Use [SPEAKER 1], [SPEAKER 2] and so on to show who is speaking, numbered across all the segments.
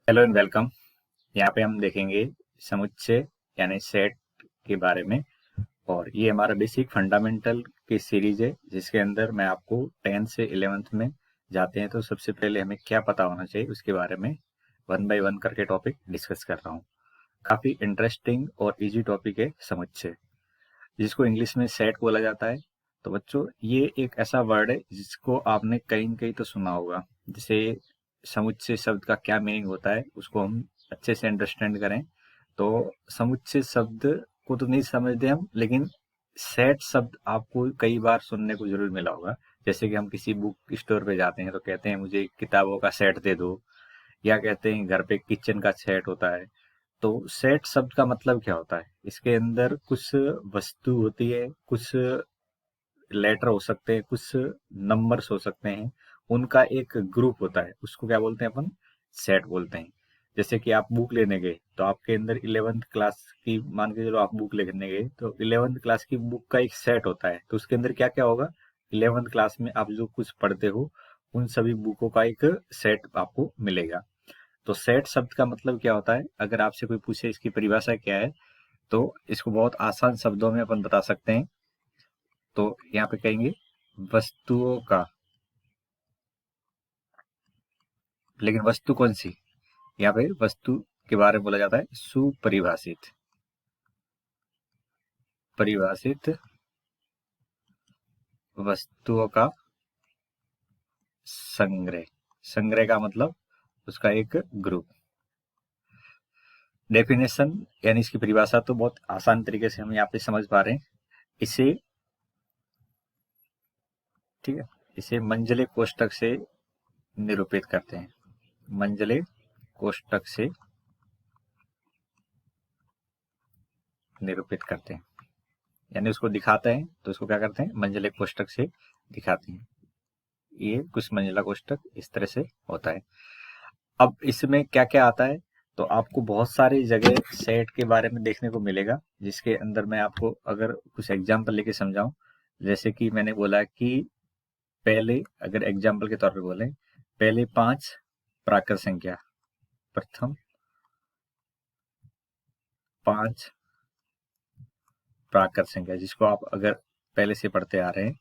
[SPEAKER 1] Hello and welcome. यहाँ पे हम देखेंगे समुच्चय यानी सेट के बारे में। और ये हमारा बेसिक फंडामेंटल की सीरीज है जिसके अंदर मैं आपको 10th से 11th में जाते हैं तो सबसे पहले हमें क्या पता होना चाहिए उसके बारे में वन बाय वन करके टॉपिक डिस्कस कर रहा हूँ। काफी इंटरेस्टिंग और इजी टॉपिक है समुच्चय, जिसको इंग्लिश में सेट बोला जाता है। तो बच्चों, ये एक ऐसा वर्ड है जिसको आपने कहीं न कहीं तो सुना होगा। जैसे समुच्चय शब्द का क्या मीनिंग होता है उसको हम अच्छे से अंडरस्टैंड करें तो समुच्चय शब्द को तो नहीं समझते हम, लेकिन सेट शब्द आपको कई बार सुनने को जरूर मिला होगा। जैसे कि हम किसी बुक स्टोर पे जाते हैं तो कहते हैं मुझे किताबों का सेट दे दो, या कहते हैं घर पे किचन का सेट होता है। तो सेट शब्द का मतलब क्या होता है? इसके अंदर कुछ वस्तु होती है, कुछ लेटर हो सकते हैं, कुछ नंबर्स हो सकते हैं, उनका एक ग्रुप होता है, उसको क्या बोलते हैं अपन? सेट बोलते हैं। जैसे कि आप बुक लेने गए तो आपके अंदर 11th क्लास की, मान के चलो आप बुक लेने गए तो 11th क्लास की बुक का एक सेट होता है। तो उसके अंदर क्या क्या होगा? 11th क्लास में आप जो कुछ पढ़ते हो उन सभी बुकों का एक सेट आपको मिलेगा। तो सेट शब्द का मतलब क्या होता है? अगर आपसे कोई पूछे इसकी परिभाषा क्या है तो इसको बहुत आसान शब्दों में अपन बता सकते हैं। तो यहाँ पे कहेंगे वस्तुओं का, लेकिन वस्तु कौन सी? यहाँ पे वस्तु के बारे में बोला जाता है सुपरिभाषित, परिभाषित वस्तुओं का संग्रह। संग्रह का मतलब उसका एक ग्रुप। डेफिनेशन यानी इसकी परिभाषा तो बहुत आसान तरीके से हम यहाँ पे समझ पा रहे हैं इसे। ठीक है, इसे मंजले कोष्ठक से निरूपित करते हैं। मंजले कोष्ठक से निरूपित करते हैं, यानी उसको दिखाते हैं तो उसको क्या करते हैं? मंजले कोष्ठक से दिखाते हैं। ये कुछ मंजिला कोष्ठक इस तरह से होता है। अब इसमें क्या क्या आता है? तो आपको बहुत सारी जगह सेट के बारे में देखने को मिलेगा, जिसके अंदर मैं आपको अगर कुछ एग्जांपल लेके समझाऊं। जैसे कि मैंने बोला कि पहले, अगर एग्जांपल के तौर पे बोले, पहले 5 प्राकृत संख्या, प्रथम 5 प्राकृत संख्या, जिसको आप अगर पहले से पढ़ते आ रहे हैं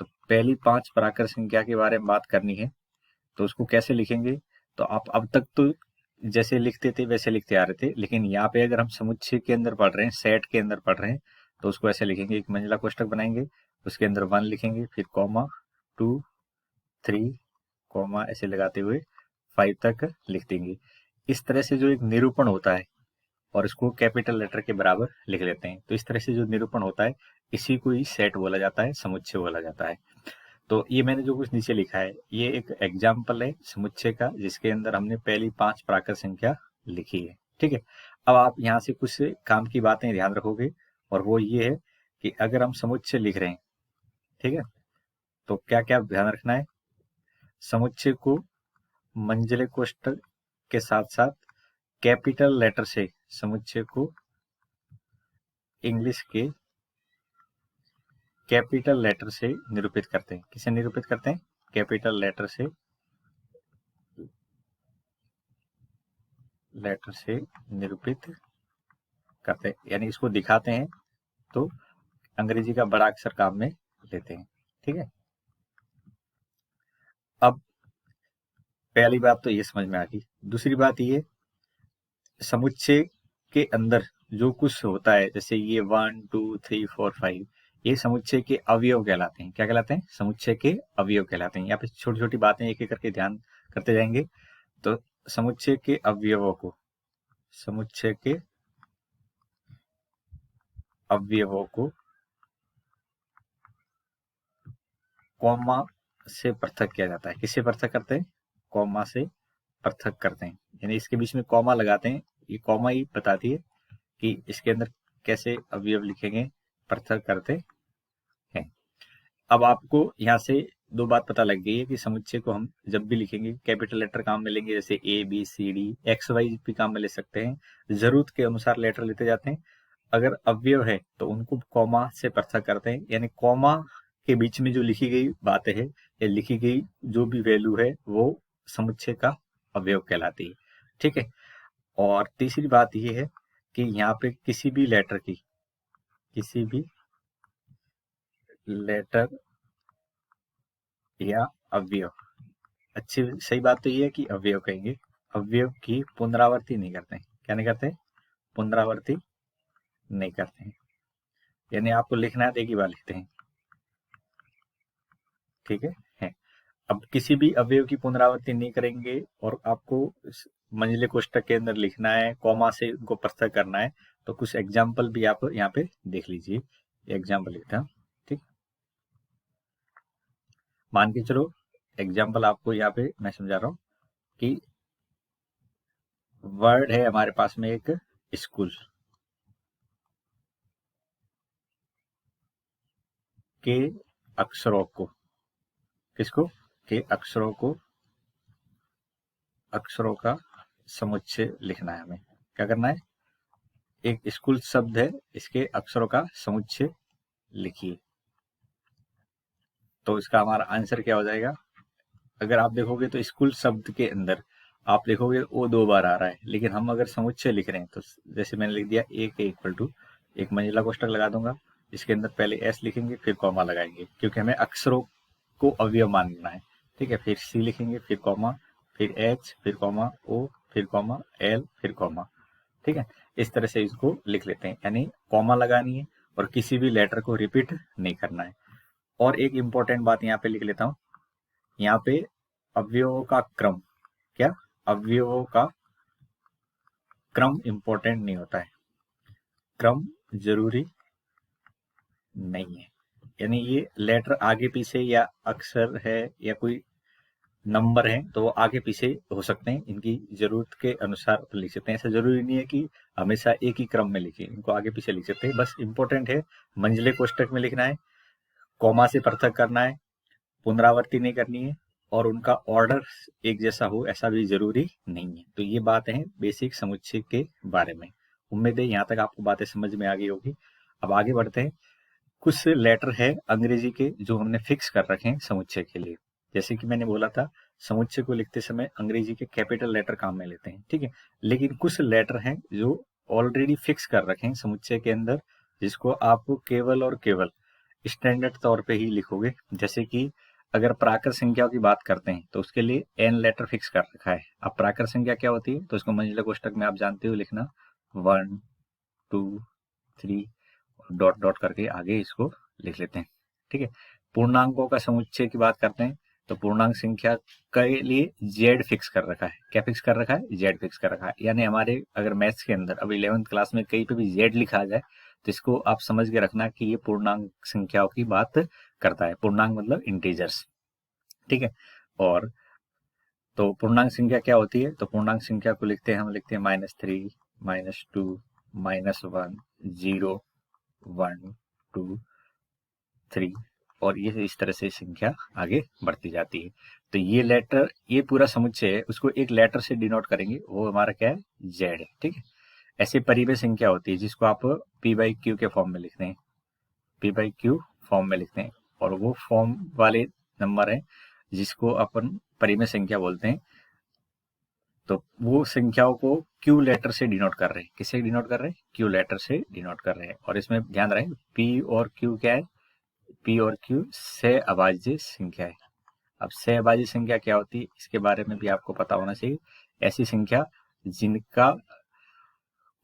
[SPEAKER 1] तो पहली 5 प्राकृत संख्या के बारे में बात करनी है। तो उसको कैसे लिखेंगे? तो आप अब तक तो जैसे लिखते थे वैसे लिखते आ रहे थे, लेकिन यहाँ पे अगर हम समुच्चय के अंदर पढ़ रहे हैं, सेट के अंदर पढ़ रहे हैं, तो उसको ऐसे लिखेंगे। एक मंजिला कोष्ठक बनाएंगे, उसके अंदर 1 लिखेंगे, फिर कॉमा 2 3 कॉमा ऐसे लगाते हुए 5 तक लिख देंगे। इस तरह से जो एक निरूपण होता है, और इसको कैपिटल लेटर के बराबर लिख लेते हैं। तो इस तरह से जो निरूपण होता है इसी को ही सेट बोला जाता है, समुच्चय बोला जाता है। तो ये मैंने जो कुछ नीचे लिखा है ये एक एग्जाम्पल है समुच्चय का, जिसके अंदर हमने पहली 5 प्राकृत संख्या लिखी है। ठीक है, अब आप यहाँ से कुछ काम की बातें ध्यान रखोगे, और वो ये है कि अगर हम समुच्चय लिख रहे हैं, ठीक है, तो क्या क्या ध्यान रखना है? समुच्चय को मंजिले कोष्ठक के साथ साथ कैपिटल लेटर से समुच्चय को इंग्लिश के कैपिटल लेटर से निरूपित करते हैं। किसे निरूपित करते हैं? कैपिटल लेटर से निरूपित करते हैं, यानी इसको दिखाते हैं तो अंग्रेजी का बड़ा अक्षर काम में लेते हैं। ठीक है, अब पहली बात तो ये समझ में आ गई। दूसरी बात ये, समुच्चय के अंदर जो कुछ होता है, जैसे ये 1 2 3 4 5, ये समुच्चय के अवयव कहलाते हैं। क्या कहलाते हैं? समुच्चय के अवयव कहलाते हैं। यहाँ पे छोटी छोटी बातें एक एक करके ध्यान करते जाएंगे। तो समुच्चय के अवयवों को, समुच्चय के अवयवों को कॉमा से पृथक किया जाता है। किससे पृथक करते हैं? कॉमा से पृथक करते हैं, यानी इसके बीच में कॉमा लगाते हैं। ये कॉमा ही बताती है कि इसके अंदर कैसे अवयव लिखेंगे, पृथक करते हैं। अब आपको यहाँ से दो बात पता लग गई है कि समुच्चय को हम जब भी लिखेंगे कैपिटल लेटर काम में लेंगे, जैसे A B C D X Y भी काम में ले सकते हैं, जरूरत के अनुसार लेटर लेते जाते हैं। अगर अवयव है तो उनको कॉमा से पृथक करते हैं, यानी कॉमा के बीच में जो लिखी गई बातें है या लिखी गई जो भी वैल्यू है वो समुच्चय का अवयव कहलाती है। ठीक है। और तीसरी बात ये है कि यहाँ पे किसी भी लेटर की, किसी भी लेटर या अवयव, अच्छी सही बात तो ये है कि अवयव कहेंगे, अवयव की पुनरावृत्ति नहीं करते हैं। क्या नहीं करते? पुनरावृत्ति नहीं करते हैं। यानी आपको लिखना है तो एक ही बार लिखते हैं, ठीक है। अब किसी भी अवयव की पुनरावृत्ति नहीं करेंगे और आपको मंझले कोष्ठक के अंदर लिखना है, कॉमा से उनको पृथक करना है, तो कुछ एग्जाम्पल भी आप यहाँ पे देख लीजिए। एग्जाम्पल लिखता हूँ, ठीक। मान के चलो एग्जाम्पल आपको यहाँ पे मैं समझा रहा हूँ कि वर्ड है हमारे पास में एक स्कूल के अक्षरों को, किसको? के अक्षरों को, अक्षरों का समुच्चय लिखना है हमें। क्या करना है? एक स्कूल शब्द है, इसके अक्षरों का समुच्चय लिखिए। तो इसका हमारा आंसर क्या हो जाएगा? अगर आप देखोगे तो स्कूल शब्द के अंदर आप देखोगे वो 2 बार आ रहा है, लेकिन हम अगर समुच्चय लिख रहे हैं तो जैसे मैंने लिख दिया ए के इक्वल टू, एक मंजिला कोष्ठक लगा दूंगा, इसके अंदर पहले एस लिखेंगे फिर कॉमा लगाएंगे, क्योंकि हमें अक्षरों को अवयव मानना है, ठीक है। फिर सी लिखेंगे, फिर कॉमा, फिर एच, फिर कॉमा ओ, फिर कॉमा एल, फिर कॉमा, ठीक है। इस तरह से इसको लिख लेते हैं, यानी कॉमा लगानी है और किसी भी लेटर को रिपीट नहीं करना है। और एक इंपॉर्टेंट बात यहाँ पे लिख लेता हूँ, यहाँ पे अवयवों का क्रम, क्या? अवयवों का क्रम इंपॉर्टेंट नहीं होता है, क्रम जरूरी नहीं है। यानी ये लेटर आगे पीछे या अक्षर है या कोई नंबर है तो वो आगे पीछे हो सकते हैं, इनकी जरूरत के अनुसार लिख सकते हैं। ऐसा जरूरी नहीं है कि हमेशा एक ही क्रम में लिखें, इनको आगे पीछे लिख सकते हैं। बस इंपॉर्टेंट है मंझले कोष्ठक में लिखना है, कॉमा से पृथक करना है, पुनरावृत्ति नहीं करनी है और उनका ऑर्डर एक जैसा हो ऐसा भी जरूरी नहीं है। तो ये बात है बेसिक समुच्चय के बारे में। उम्मीद है यहाँ तक आपको बातें समझ में आ गई होगी। अब आगे बढ़ते हैं। कुछ लेटर है अंग्रेजी के जो हमने फिक्स कर रखे हैं समुच्चय के लिए। जैसे कि मैंने बोला था समुच्चय को लिखते समय अंग्रेजी के कैपिटल लेटर काम में लेते हैं, ठीक है। लेकिन कुछ लेटर हैं जो ऑलरेडी फिक्स कर रखे हैं समुच्चय के अंदर, जिसको आप केवल और केवल स्टैंडर्ड तौर पे ही लिखोगे। जैसे कि अगर प्राकृत संख्याओं की बात करते हैं तो उसके लिए एन लेटर फिक्स कर रखा है। अब प्राकृत संख्या क्या होती है तो इसको मंजिला कोष्ठक में आप जानते हो लिखना 1 2 3 डॉट डॉट करके आगे इसको लिख लेते हैं, ठीक है। पूर्णांकों का समुच्चय की बात करते हैं तो पूर्णांक संख्या के लिए जेड फिक्स कर रखा है। क्या फिक्स कर रखा है? जेड फिक्स कर रखा है। यानी हमारे अगर मैथ्स के अंदर अब 11th क्लास में कहीं पे भी जेड लिखा जाए तो इसको आप समझ के रखना कि ये पूर्णांक संख्याओं की बात करता है। पूर्णांक मतलब इंटीजर्स, ठीक है। और तो पूर्णांक संख्या क्या होती है? तो पूर्णांक संख्या को लिखते हैं, हम लिखते हैं -3 -2 -1 0 1 2 3 और ये इस तरह से संख्या आगे बढ़ती जाती है। तो ये लेटर, ये पूरा समुच्चय है, उसको एक लेटर से डिनोट करेंगे, वो हमारा क्या है? जेड है, ठीक है। ऐसे परिमेय संख्या होती है जिसको आप पी बाई क्यू के फॉर्म में लिखते हैं, पी बाई क्यू फॉर्म में लिखते हैं, और वो फॉर्म वाले नंबर है जिसको अपन परिमेय संख्या बोलते हैं। तो वो संख्याओं को क्यू लेटर से डिनोट कर रहे हैं। किससे डिनोट कर रहे हैं? क्यू लेटर से डिनोट कर रहे हैं। और इसमें ध्यान रहे पी और क्यू क्या है? पी और क्यू से अभाज्य संख्या है। अब से अभाज्य संख्या क्या होती है इसके बारे में भी आपको पता होना चाहिए। ऐसी संख्या जिनका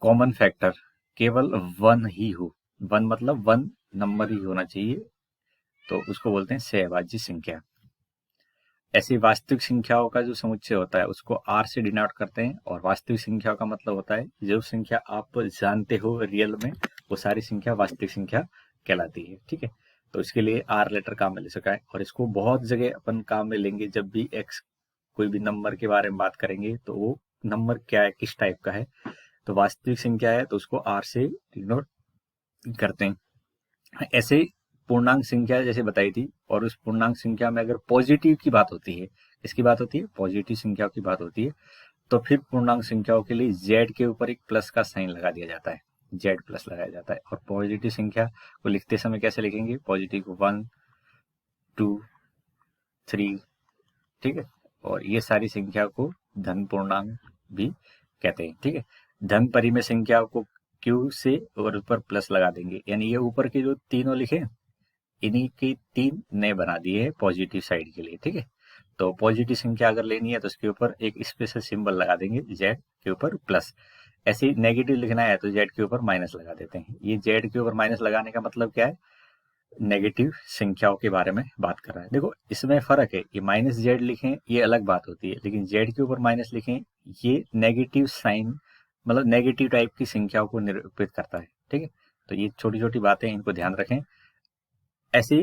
[SPEAKER 1] कॉमन फैक्टर केवल 1 ही हो, 1 मतलब 1 नंबर ही होना चाहिए, तो उसको बोलते हैं से अभाज्य संख्या। ऐसी वास्तविक संख्याओं का जो समुच्चय होता है उसको आर से डिनोट करते हैं, और वास्तविक संख्या का मतलब होता है जो संख्या आप जानते हो रियल में वो सारी संख्या वास्तविक संख्या कहलाती है, ठीक है। तो इसके लिए आर लेटर काम में ले सका है, और इसको बहुत जगह अपन काम में लेंगे। जब भी एक्स कोई भी नंबर के बारे में बात करेंगे तो वो नंबर क्या है, किस टाइप का है, तो वास्तविक संख्या है तो उसको आर से डिनोट करते हैं। ऐसे पूर्णांक संख्या जैसे बताई थी, और उस पूर्णांक संख्या में अगर पॉजिटिव की बात होती है, इसकी बात होती है, पॉजिटिव संख्याओं की बात होती है, तो फिर पूर्णांक संख्याओं के लिए जेड के ऊपर एक प्लस का साइन लगा दिया जाता है, जेड प्लस लगाया जाता है। और पॉजिटिव संख्या को लिखते समय कैसे लिखेंगे? पॉजिटिव 1 2 3, ठीक है। और ये सारी संख्या को धन पूर्णांक भी कहते हैं। ठीक है, धन परिमेय संख्या को क्यू से और ऊपर प्लस लगा देंगे, यानी ये ऊपर के जो तीनों लिखे इन्हीं के 3 नए बना दिए हैं पॉजिटिव साइड के लिए। ठीक है, तो पॉजिटिव संख्या अगर लेनी है तो उसके ऊपर एक स्पेशल सिंबल लगा देंगे, जेड के ऊपर प्लस। ऐसे ही नेगेटिव लिखना है तो जेड के ऊपर माइनस लगा देते हैं। ये जेड के ऊपर माइनस लगाने का मतलब क्या है, नेगेटिव संख्याओं के बारे में बात कर रहा है। देखो इसमें फर्क है, ये माइनस जेड लिखें ये अलग बात होती है, लेकिन जेड के ऊपर माइनस लिखें ये नेगेटिव साइन, मतलब नेगेटिव टाइप की संख्याओं को निरूपित करता है। ठीक है, तो ये छोटी छोटी बातें, इनको ध्यान रखें। ऐसे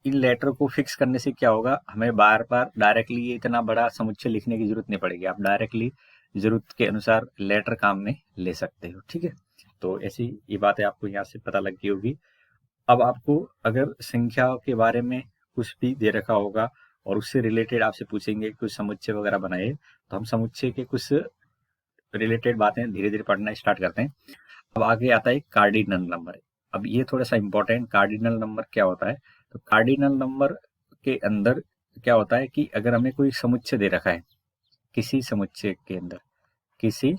[SPEAKER 1] इन लेटर को फिक्स करने से क्या होगा, हमें बार बार डायरेक्टली ये इतना बड़ा समुच्चय लिखने की जरूरत नहीं पड़ेगी, आप डायरेक्टली जरूरत के अनुसार लेटर काम में ले सकते हो। ठीक है, तो ऐसी ये बातें आपको यहाँ से पता लग गई होगी। अब आपको अगर संख्या के बारे में कुछ भी दे रखा होगा और उससे रिलेटेड आपसे पूछेंगे कुछ समुच्चय वगैरह बनाए, तो हम समुच्चय के कुछ रिलेटेड बातें धीरे धीरे पढ़ना स्टार्ट करते हैं। अब आगे आता है कार्डिनल नंबर। अब ये थोड़ा सा इंपॉर्टेंट, कार्डिनल नंबर क्या होता है, तो कार्डिनल नंबर के अंदर क्या होता है कि अगर हमें कोई समुच्चय दे रखा है, किसी समुच्चय के अंदर किसी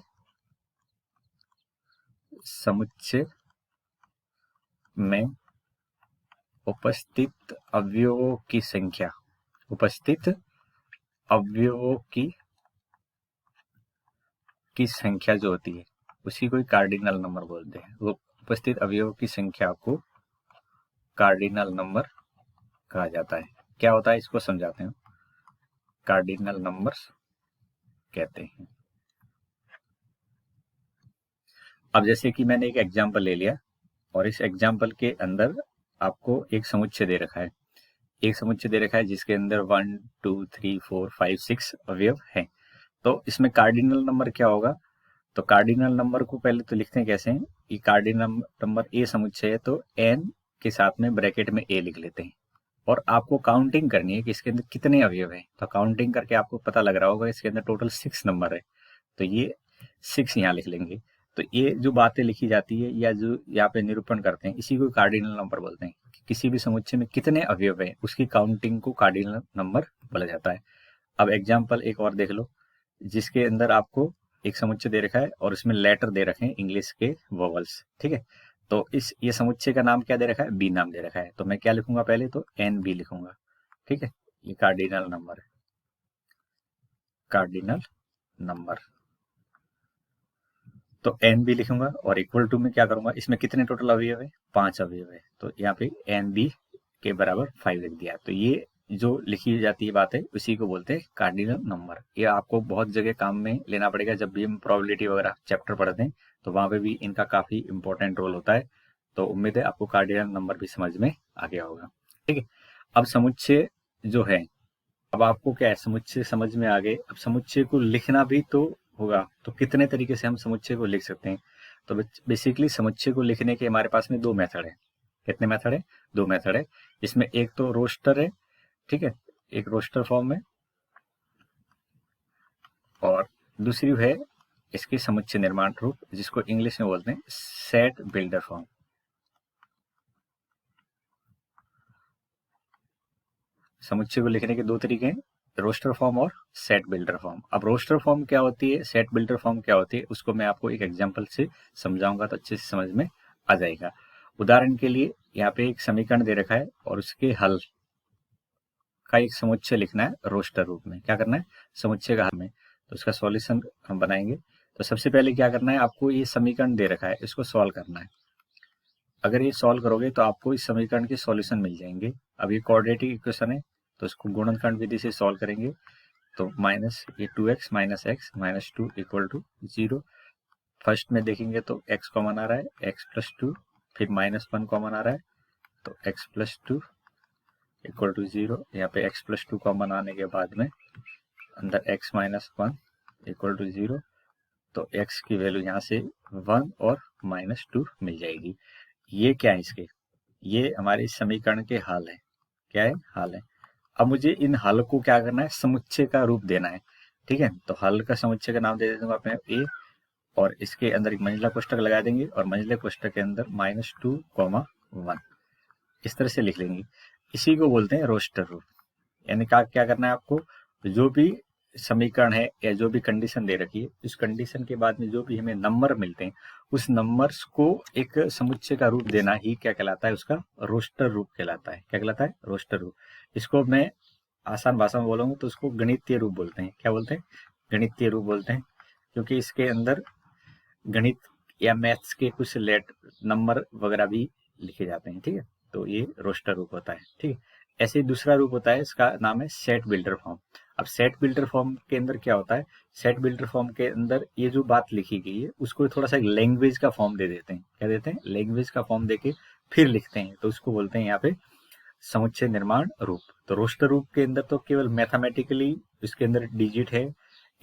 [SPEAKER 1] समुच्चय में उपस्थित अवयवों की संख्या, उपस्थित अवयवों की संख्या जो होती है उसी को कार्डिनल नंबर बोलते हैं। वो उपस्थित अवयवों की संख्या को कार्डिनल नंबर कहा जाता है। क्या होता है इसको समझाते हैं, कार्डिनल नंबर्स कहते हैं। अब जैसे कि मैंने एक एग्जांपल ले लिया और इस एग्जांपल के अंदर आपको एक समुच्चय दे रखा है, एक समुच्चय दे रखा है जिसके अंदर 1 2 3 4 5 6 अवयव हैं। तो इसमें कार्डिनल नंबर क्या होगा, तो कार्डिनल नंबर को पहले तो लिखते हैं कैसे हैं, ये कार्डिनल नंबर ए समुच्चय है तो एन के साथ में ब्रैकेट में ए लिख लेते हैं और आपको काउंटिंग करनी है कि इसके अंदर कितने अवयव हैं। तो काउंटिंग करके आपको पता लग रहा होगा इसके अंदर टोटल 6 नंबर है, तो ये 6 यहाँ लिख लेंगे। तो ये जो बातें लिखी जाती है या जो यहाँ पे निरूपण करते हैं इसी को कार्डिनल नंबर बोलते हैं। कि किसी भी समुच्चय में कितने अवयव हैं उसकी काउंटिंग को कार्डिनल नंबर बोला जाता है। अब एग्जाम्पल एक और देख लो, जिसके अंदर आपको एक समुच्चय दे रखा है और उसमें लेटर दे रखे हैं इंग्लिश के वोवल्स। ठीक है, तो इस ये समुच्चय का नाम क्या दे रखा है, बी नाम दे रखा है, तो मैं क्या लिखूंगा पहले तो एन बी लिखूंगा। ठीक है, ये कार्डिनल नंबर है, कार्डिनल नंबर। तो एन बी लिखूंगा और इक्वल टू में क्या करूंगा, इसमें कितने टोटल अवयव है, 5 अवयव है, तो यहाँ पे एन बी के बराबर 5 लिख दिया। तो ये जो लिखी जाती है बातें उसी को बोलते हैं कार्डिनल नंबर। ये आपको बहुत जगह काम में लेना पड़ेगा, जब भी हम प्रोबेबिलिटी वगैरह चैप्टर पढ़ते हैं तो वहां पे भी इनका काफी इंपॉर्टेंट रोल होता है। तो उम्मीद है आपको कार्डिनल नंबर भी समझ में आ गया होगा। ठीक है, अब समुच्चय जो है, अब आपको क्या है, समुच्चय समझ में आ गए, अब समुच्चय को लिखना भी तो होगा, तो कितने तरीके से हम समुच्चय को लिख सकते हैं। तो बेसिकली समुच्चय को लिखने के हमारे पास में 2 मेथड है। कितने मेथड है, 2 मेथड है। इसमें एक तो रोस्टर है, ठीक है, एक रोस्टर फॉर्म है, और दूसरी है इसकी समुच्चय निर्माण रूप, जिसको इंग्लिश में बोलते हैं सेट बिल्डर फॉर्म। समुच्चय को लिखने के 2 तरीके हैं, रोस्टर फॉर्म और सेट बिल्डर फॉर्म। अब रोस्टर फॉर्म क्या होती है, सेट बिल्डर फॉर्म क्या होती है, उसको मैं आपको एक एग्जांपल से समझाऊंगा तो अच्छे से समझ में आ जाएगा। उदाहरण के लिए यहाँ पे एक समीकरण दे रखा है और उसके हल का एक समुच्चय लिखना है रोस्टर रूप में। क्या करना है, समुच्चय का हल में, तो उसका सॉल्यूशन हम बनाएंगे। तो सबसे पहले क्या करना है, आपको ये समीकरण दे रखा है, इसको सॉल्व करना है। अगर ये सॉल्व करोगे तो आपको इस समीकरण के सॉल्यूशन मिल जाएंगे। अब ये क्वाड्रेटिक इक्वेशन है तो इसको गुणनखंड विधि से सॉल्व करेंगे। तो माइनस ये 2x minus X minus 2 equal to 0। First में देखेंगे तो x कॉमन आ रहा है, x प्लस 2, फिर माइनस 1 कॉमन आ रहा है तो x प्लस 2 इक्वल टू 0। यहाँ पे x प्लस 2 कॉमन आने के बाद में अंदर x माइनस 1 इक्वल टू 0, तो x की वैल्यू यहाँ से 1 और माइनस 2 मिल जाएगी। ये क्या है, इसके ये हमारे समीकरण के हल है। क्या है, हल है। अब मुझे इन हल को क्या करना है, समुच्चय का रूप देना है। ठीक है, तो हल का समुच्चय का नाम दे देता हूँ अपने ए, और इसके अंदर एक मंझला कोष्ठक लगा देंगे और मंझले कोष्ठक के अंदर -2, 1 इस तरह से लिख लेंगे। इसी को बोलते हैं रोस्टर रूप। यानी क्या क्या करना है आपको, जो भी समीकरण है या जो भी कंडीशन दे रखी है, इस कंडीशन के बाद में जो भी हमें नंबर मिलते हैं उस नंबर्स को एक समुच्चय का रूप देना ही क्या कहलाता है, उसका रोस्टर रूप कहलाता है। क्या कहलाता है? रोस्टर रूप। इसको मैं आसान भाषा में बोलूंगा तो उसको गणितीय रूप बोलते हैं। क्या बोलते हैं? गणितीय रूप बोलते हैं, क्योंकि इसके अंदर गणित या मैथ्स के कुछ लेट नंबर वगैरह भी लिखे जाते हैं। ठीक है, तो ये रोस्टर रूप होता है। ठीक है, ऐसे ही दूसरा रूप होता है, इसका नाम है सेट बिल्डर फॉर्म। अब सेट बिल्डर फॉर्म के अंदर क्या होता है, सेट बिल्डर फॉर्म के अंदर ये जो बात लिखी गई है उसको थोड़ा सा लैंग्वेज का फॉर्म दे देते हैं। क्या देते हैं? लैंग्वेज का फॉर्म देके फिर लिखते हैं, तो उसको बोलते हैं यहाँ पे समुच्चय निर्माण रूप। तो रोस्टर रूप के अंदर तो केवल मैथमेटिकली इसके अंदर डिजिट है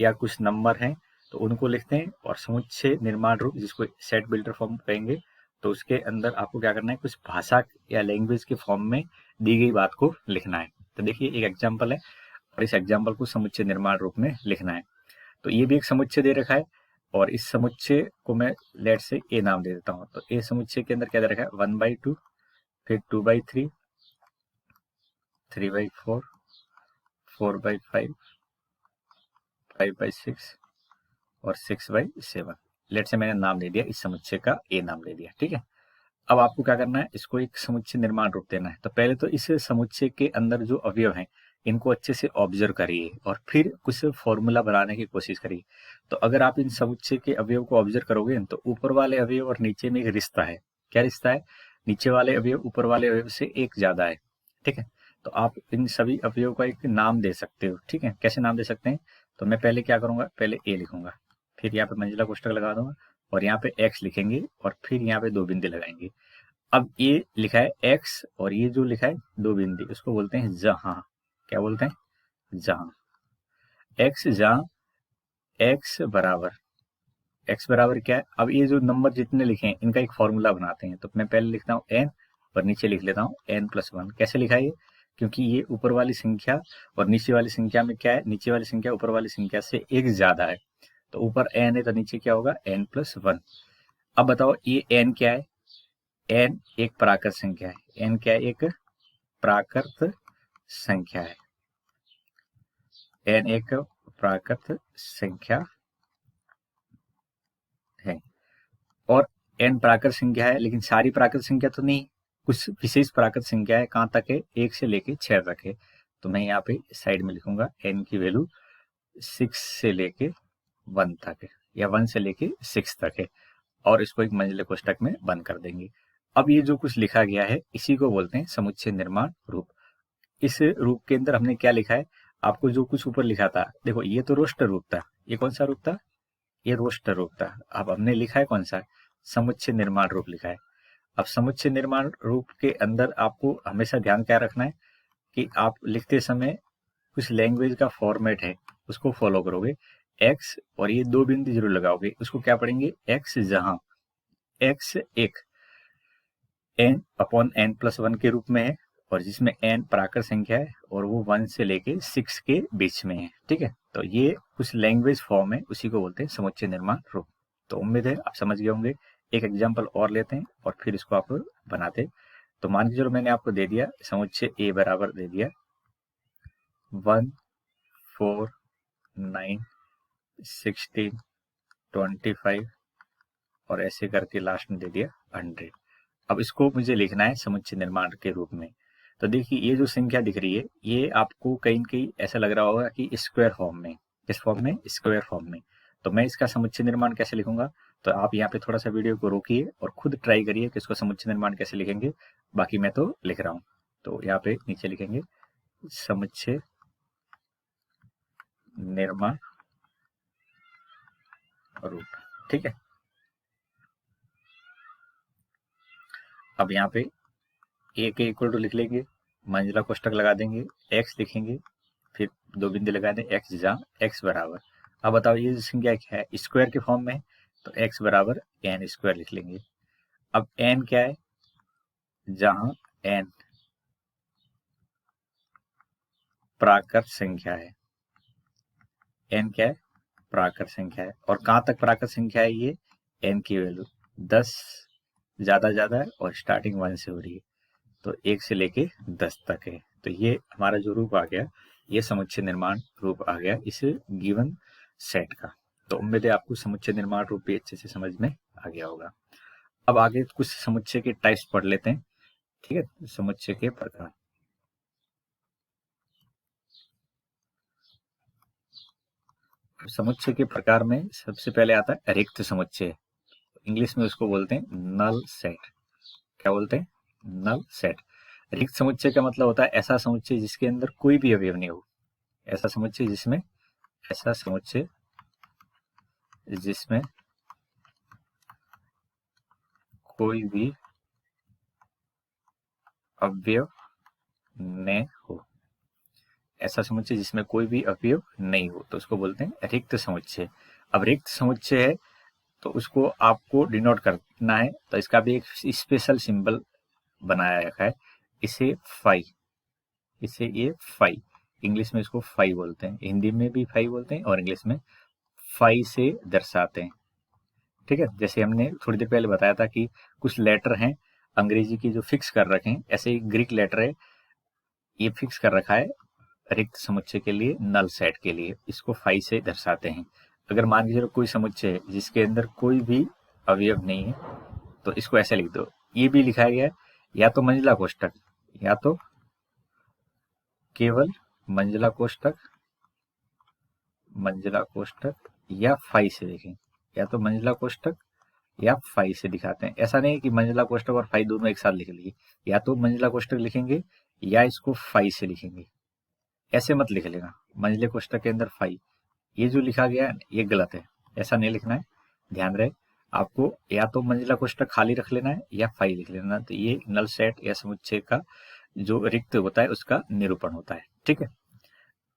[SPEAKER 1] या कुछ नंबर हैं तो उनको लिखते हैं, और समुच्चय निर्माण रूप जिसको सेट बिल्डर फॉर्म कहेंगे तो उसके अंदर आपको क्या करना है, कुछ भाषा या लैंग्वेज के फॉर्म में दी गई बात को लिखना है। तो देखिए एक एग्जाम्पल है और इस एग्जाम्पल को समुच्चय निर्माण रूप में लिखना है। तो ये भी एक समुच्चय दे रखा है और इस समुच्चय को मैं लेट से ए नाम दे देता हूँ। तो ए समुच्चय के अंदर क्या दे रखा है, 1/2, फिर 2/3, 3/4, 4/5, 5/6 और 6/7। लेट से मैंने नाम दे दिया, इस समुच्चय का ए नाम दे दिया। ठीक है, अब आपको क्या करना है, इसको एक समुच्चय निर्माण रूप देना है। तो पहले तो इस समुच्चय के अंदर जो अवयव हैं इनको अच्छे से ऑब्जर्व करिए और फिर कुछ फॉर्मूला बनाने की कोशिश करिए। तो अगर आप इन समुच्चय के अवयव को ऑब्जर्व करोगे तो ऊपर वाले अवयव और नीचे में एक रिश्ता है। क्या रिश्ता है? नीचे वाले अवयव ऊपर वाले अवयव से एक ज्यादा है। ठीक है, तो आप इन सभी अवयव का एक नाम दे सकते हो। ठीक है, कैसे नाम दे सकते हैं? तो मैं पहले क्या करूंगा, पहले ए लिखूंगा, फिर यहाँ पे मंजिला कोष्ठक लगा दूंगा और यहाँ पे एक्स लिखेंगे और फिर यहाँ पे दो बिंदु लगाएंगे। अब ये लिखा है एक्स और ये जो लिखा है दो बिंदु, उसको बोलते हैं जहां। क्या बोलते हैं? जहां। एक्स जहां एक्स बराबर क्या है, अब ये जो नंबर जितने लिखे हैं इनका एक फॉर्मूला बनाते हैं। तो मैं पहले लिखता हूँ एन और नीचे लिख लेता हूँ n+1। कैसे लिखा है ये? क्योंकि ये ऊपर वाली संख्या और नीचे वाली संख्या में क्या है, नीचे वाली संख्या ऊपर वाली संख्या से एक ज्यादा है। तो ऊपर n है तो नीचे क्या होगा, n+1। अब बताओ ये n क्या है? n एक प्राकृत संख्या है। n क्या है? एक प्राकृत संख्या है। n एक प्राकृत संख्या है और n प्राकृत संख्या है, लेकिन सारी प्राकृत संख्या तो नहीं, कुछ विशेष प्राकृत संख्या है। कहाँ तक है? 1 से लेके 6 तक है। तो मैं यहाँ पे साइड में लिखूंगा n की वैल्यू 6 से लेके 1 तक है या 1 से लेके 6 तक है, और इसको एक मंजिले कोष्ठक में बंद कर देंगे। अब ये जो कुछ लिखा गया है इसी को बोलते हैं समुच्चय निर्माण रूप। इस रूप के अंदर हमने क्या लिखा है, आपको जो कुछ ऊपर लिखा था, देखो ये तो रोस्टर रूप था। ये कौन सा रूप था? ये रोस्टर रूप था। अब हमने लिखा है कौन सा? समुच्चय निर्माण रूप लिखा है। अब समुच्चय निर्माण रूप के अंदर आपको हमेशा ध्यान क्या रखना है कि आप लिखते समय कुछ लैंग्वेज का फॉर्मेट है उसको फॉलो करोगे। एक्स और ये दो बिंदु जरूर लगाओगे, उसको क्या पढ़ेंगे, एक्स जहां एक्स एक n/n+1 के रूप में है और जिसमें n प्राकृत संख्या है और वो 1 से लेके 6 के बीच में है। ठीक है, तो ये कुछ लैंग्वेज फॉर्म है, उसी को बोलते हैं समुच्चय निर्माण रूप। तो उम्मीद है आप समझ गए होंगे। एक एग्जाम्पल और लेते हैं और फिर इसको आप बनाते हैं। तो मान के चलो मैंने आपको दे दिया समुच्चय ए बराबर दे दिया 1, 4, 9, 16, 25 और ऐसे करके लास्ट में दे दिया 100। अब इसको मुझे लिखना है समुच्चय निर्माण के रूप में। तो देखिए ये जो संख्या दिख रही है ये आपको कहीं न कहीं ऐसा लग रहा होगा कि स्क्वायर फॉर्म में। किस फॉर्म में? स्क्वायर फॉर्म में। तो मैं इसका समुच्चय निर्माण कैसे लिखूंगा? तो आप यहाँ पे थोड़ा सा वीडियो को रोकिए और खुद ट्राई करिए कि इसको समुच्चय निर्माण कैसे लिखेंगे। बाकी मैं तो लिख रहा हूँ। तो यहाँ पे नीचे लिखेंगे समुच्चय निर्माण रूप। ठीक है, अब यहाँ पे ए के इक्वल टू लिख लेंगे, मंजिला कोष्ठक लगा देंगे, एक्स लिखेंगे, फिर दो बिंदु लगा दें एक्स जहाँ एक्स बराबर। अब बताओ ये संख्या क्या है, स्क्वायर के फॉर्म में, तो एक्स बराबर एन स्क्वायर लिख लेंगे। अब एन क्या है? जहां एन प्राकृत संख्या है। एन क्या है? प्राकृत संख्या है। और कहां तक प्राकृत संख्या है ये? एन की वैल्यू 10 ज्यादा है और स्टार्टिंग 1 से हो रही है, तो 1 से लेके 10 तक है। तो ये हमारा जो रूप आ गया ये समुच्चय निर्माण रूप आ गया इस गिवन सेट का। तो उम्मीद है आपको समुच्चय निर्माण रूप भी अच्छे से समझ में आ गया होगा। अब आगे कुछ समुच्चय के टाइप्स पढ़ लेते हैं। ठीक है, समुच्चय के प्रकार। समुच्चय के प्रकार में सबसे पहले आता है रिक्त समुच्चय। इंग्लिश में उसको बोलते हैं नल सेट। क्या बोलते हैं? Null set. रिक्त समुच्चय का मतलब होता है ऐसा समुच्चय जिसके अंदर कोई भी अवयव नहीं हो। ऐसा समुच्चय जिसमें कोई भी अवयव न हो। ऐसा समुच्चय जिसमें कोई भी अवयव नहीं हो तो उसको बोलते हैं रिक्त समुच्चय। अब रिक्त समुच्चय है तो उसको आपको डिनोट करना है, तो इसका भी एक स्पेशल सिंबल बनाया रखा है, इसे ये फाई। इंग्लिश में इसको फाई बोलते हैं, हिंदी में भी फाई बोलते हैं और इंग्लिश में फाई से दर्शाते हैं। ठीक है, जैसे हमने थोड़ी देर पहले बताया था कि कुछ लेटर हैं अंग्रेजी की जो फिक्स कर रखे हैं, ऐसे ही ग्रीक लेटर है, ये फिक्स कर रखा है रिक्त समुच्चय के लिए, नल सेट के लिए, इसको फाई से दर्शाते हैं। अगर मान के चलो कोई समुच्चय है जिसके अंदर कोई भी अवयव नहीं है तो इसको ऐसे लिख दो। ये भी लिखा गया है या तो मंजिला कोष्टक, या तो केवल मंजिला कोष्टक या फाई से लिखें, या तो मंजिला कोष्टक या फाई से दिखाते हैं। ऐसा नहीं है कि मंजिला कोष्टक और फाई दोनों एक साथ लिख लीजिए, या तो मंजिला कोष्टक लिखेंगे या इसको फाई से लिखेंगे। ऐसे मत लिख लेना मंजिले कोष्टक के अंदर फाई, ये जो लिखा गया है ये गलत है, ऐसा नहीं लिखना है। ध्यान रहे आपको, या तो मंजिला कोष्टक खाली रख लेना है या फाई लिख लेना। तो ये नल सेट या समुच्चय का जो रिक्त होता है उसका निरूपण होता है। ठीक है,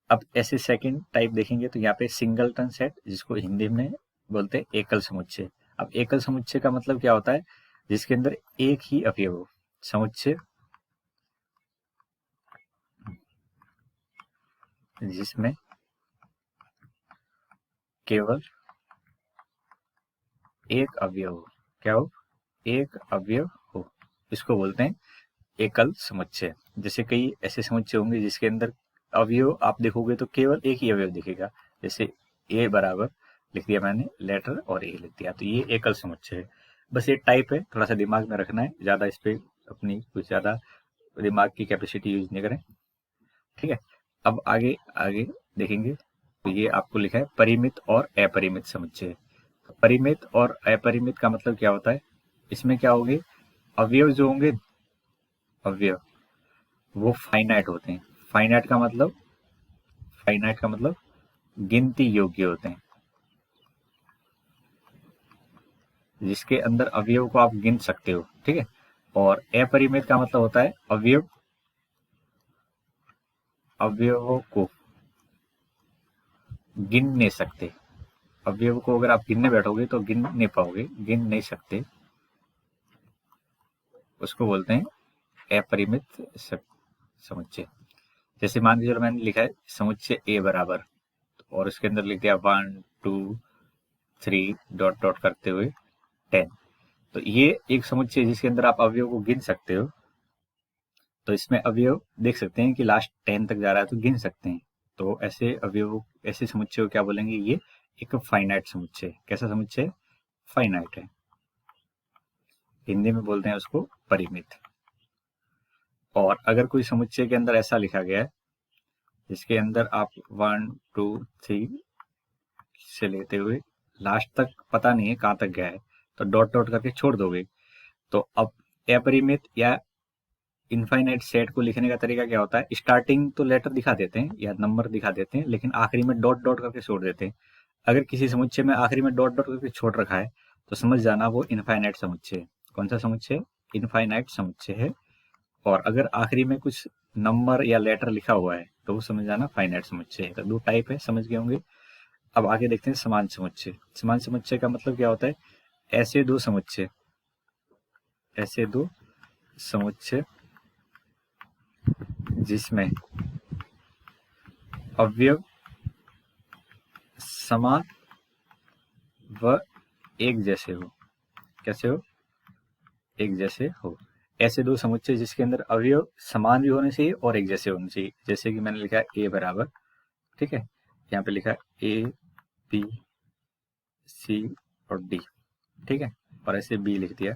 [SPEAKER 1] अब ऐसे सेकंड टाइप देखेंगे तो यहाँ पे सिंगलटन सेट, जिसको हिंदी में बोलते हैं एकल समुच्चय। अब एकल समुच्चय का मतलब क्या होता है? जिसके अंदर एक ही अवयव हो। समुच्चय जिसमें केवल एक अवयव हो। क्या हो? एक अवयव हो, इसको बोलते हैं एकल समुच्चय। जैसे कई ऐसे समुच्चय होंगे जिसके अंदर अवयव आप देखोगे तो केवल एक ही अवयव दिखेगा, जैसे ए बराबर लिख दिया मैंने लेटर और ए लिख दिया, तो ये एकल समुच्चय है। बस ये टाइप है, थोड़ा सा दिमाग में रखना है, ज्यादा इस पे अपनी कुछ ज्यादा दिमाग की कैपेसिटी यूज नहीं करें। ठीक है, अब आगे आगे देखेंगे तो ये आपको लिखा है परिमित और अपरिमित समुच्चय। परिमित और अपरिमित का मतलब क्या होता है? इसमें क्या होंगे, अवयव जो होंगे, अवयव वो फाइनाइट होते हैं। फाइनाइट का मतलब गिनती योग्य होते हैं, जिसके अंदर अवयव को आप गिन सकते हो। ठीक है, और अपरिमित का मतलब होता है अवयवों को गिन नहीं सकते। अवयव को अगर आप गिनने बैठोगे तो गिन नहीं पाओगे, गिन नहीं सकते, उसको बोलते हैं अपरिमित समुच्चय। जैसे मान के चलो मैंने लिखा है समुच्चय ए बराबर, और उसके अंदर लिख दिया 1 2 3 डॉट डॉट करते हुए 10, तो ये एक समुच्चय जिसके अंदर आप अवयव को गिन सकते हो। तो इसमें अवयव देख सकते हैं कि लास्ट 10 तक जा रहा है तो गिन सकते हैं। तो ऐसे अवयव, ऐसे समुच्चय को क्या बोलेंगे? ये एक फाइनाइट समुच्चय। कैसा समुच्चय? फाइनाइट है। हिंदी में बोलते हैं उसको परिमित। और अगर कोई समुच्चय के अंदर ऐसा लिखा गया है जिसके अंदर आप 1 2 3 से लेते हुए लास्ट तक पता नहीं है कहां तक गया है, तो डॉट डॉट करके छोड़ दोगे, तो अब अपरिमित या इनफाइनाइट सेट को लिखने का तरीका क्या होता है? स्टार्टिंग तो लेटर दिखा देते हैं या नंबर दिखा देते हैं, लेकिन आखिरी में डॉट डॉट करके छोड़ देते हैं। अगर किसी समुच्चय में आखिरी में डॉट डॉट करके छोड़ रखा है तो समझ जाना वो इनफाइनाइट समुच्चय है। कौन सा समुच्चय? इनफाइनाइट समुच्चय है। और अगर आखिरी में कुछ नंबर या लेटर लिखा हुआ है तो वो समझ जाना फाइनाइट समुच्चय है। तो दो टाइप है, समझ गए होंगे। अब आगे देखते हैं समान समुच्चय। समान समुच्चय का मतलब क्या होता है? ऐसे दो समुच्चय जिसमें अवयव समान व एक जैसे हो। कैसे हो? एक जैसे हो। ऐसे दो समुच्चय जिसके अंदर अवयव समान भी होने चाहिए और एक जैसे होने चाहिए। जैसे कि मैंने लिखा है ए बराबर, ठीक है, यहाँ पे लिखा है ए बी सी और डी, ठीक है, और ऐसे बी लिख दिया।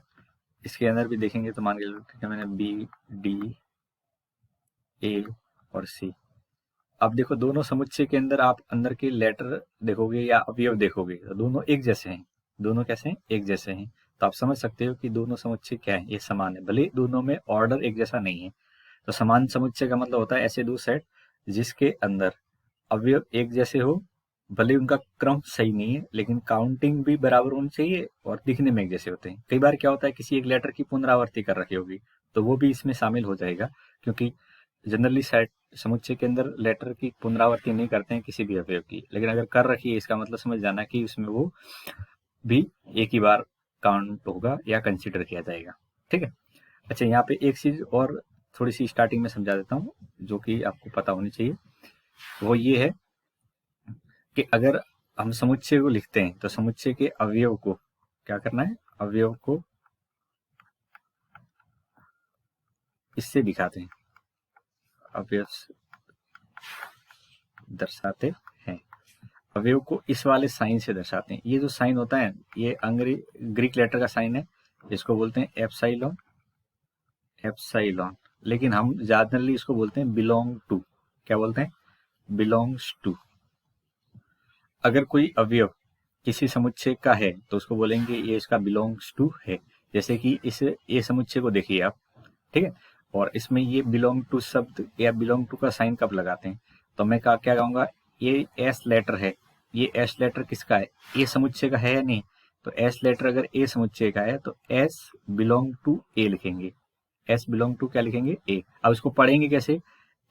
[SPEAKER 1] इसके अंदर भी देखेंगे तो मान के चलो, ठीक है, मैंने बी डी ए और सी। अब देखो दोनों समुच्चय के अंदर आप अंदर के लेटर देखोगे या अवयव देखोगे तो दोनों एक जैसे हैं। दोनों कैसे हैं? एक जैसे हैं। तो आप समझ सकते हो कि दोनों समुच्चय क्या है, ये समान है, भले दोनों में ऑर्डर एक जैसा नहीं है। तो समान समुच्चय का मतलब होता है ऐसे दो सेट जिसके अंदर अवयव एक जैसे हो, भले उनका क्रम सही नहीं है लेकिन काउंटिंग भी बराबर होनी चाहिए और दिखने में एक जैसे होते हैं। कई बार क्या होता है किसी एक लेटर की पुनरावृत्ति कर रखी होगी तो वो भी इसमें शामिल हो जाएगा, क्योंकि जनरली सेट समुच्चय के अंदर लेटर की पुनरावृत्ति नहीं करते हैं किसी भी अवयव की, लेकिन अगर कर रखी है इसका मतलब समझ जाना कि उसमें वो भी एक ही बार काउंट होगा या कंसिडर किया जाएगा, ठीक है। अच्छा, यहाँ पे एक चीज और थोड़ी सी स्टार्टिंग में समझा देता हूँ जो कि आपको पता होनी चाहिए। वो ये है कि अगर हम समुच्चय को लिखते हैं तो समुच्चय के अवयव को क्या करना है, अवयव को इससे दिखाते हैं, अवयव दर्शाते हैं, अवयव को इस वाले साइन से दर्शाते हैं। ये जो साइन होता है ये ग्रीक लेटर का साइन है, इसको बोलते हैं एप्साइलॉन, एप्साइलॉन। लेकिन हम जनरली इसको बोलते हैं बिलोंग टू। क्या बोलते हैं? Belongs to. अगर कोई अवयव किसी समुच्चय का है तो उसको बोलेंगे ये इसका बिलोंग्स टू है। जैसे कि इस ये समुच्चय को देखिए आप, ठीक है, और इसमें ये बिलोंग टू शब्द या बिलोंग टू का साइन कब लगाते हैं, तो मैं क्या कहूंगा, ये एस लेटर है, ये एस लेटर किसका है, ए समुच्चय का है या नहीं। तो एस लेटर अगर ए समुच्चय का है तो एस बिलोंग टू ए लिखेंगे, एस बिलोंग टू क्या लिखेंगे, ए। अब इसको पढ़ेंगे कैसे,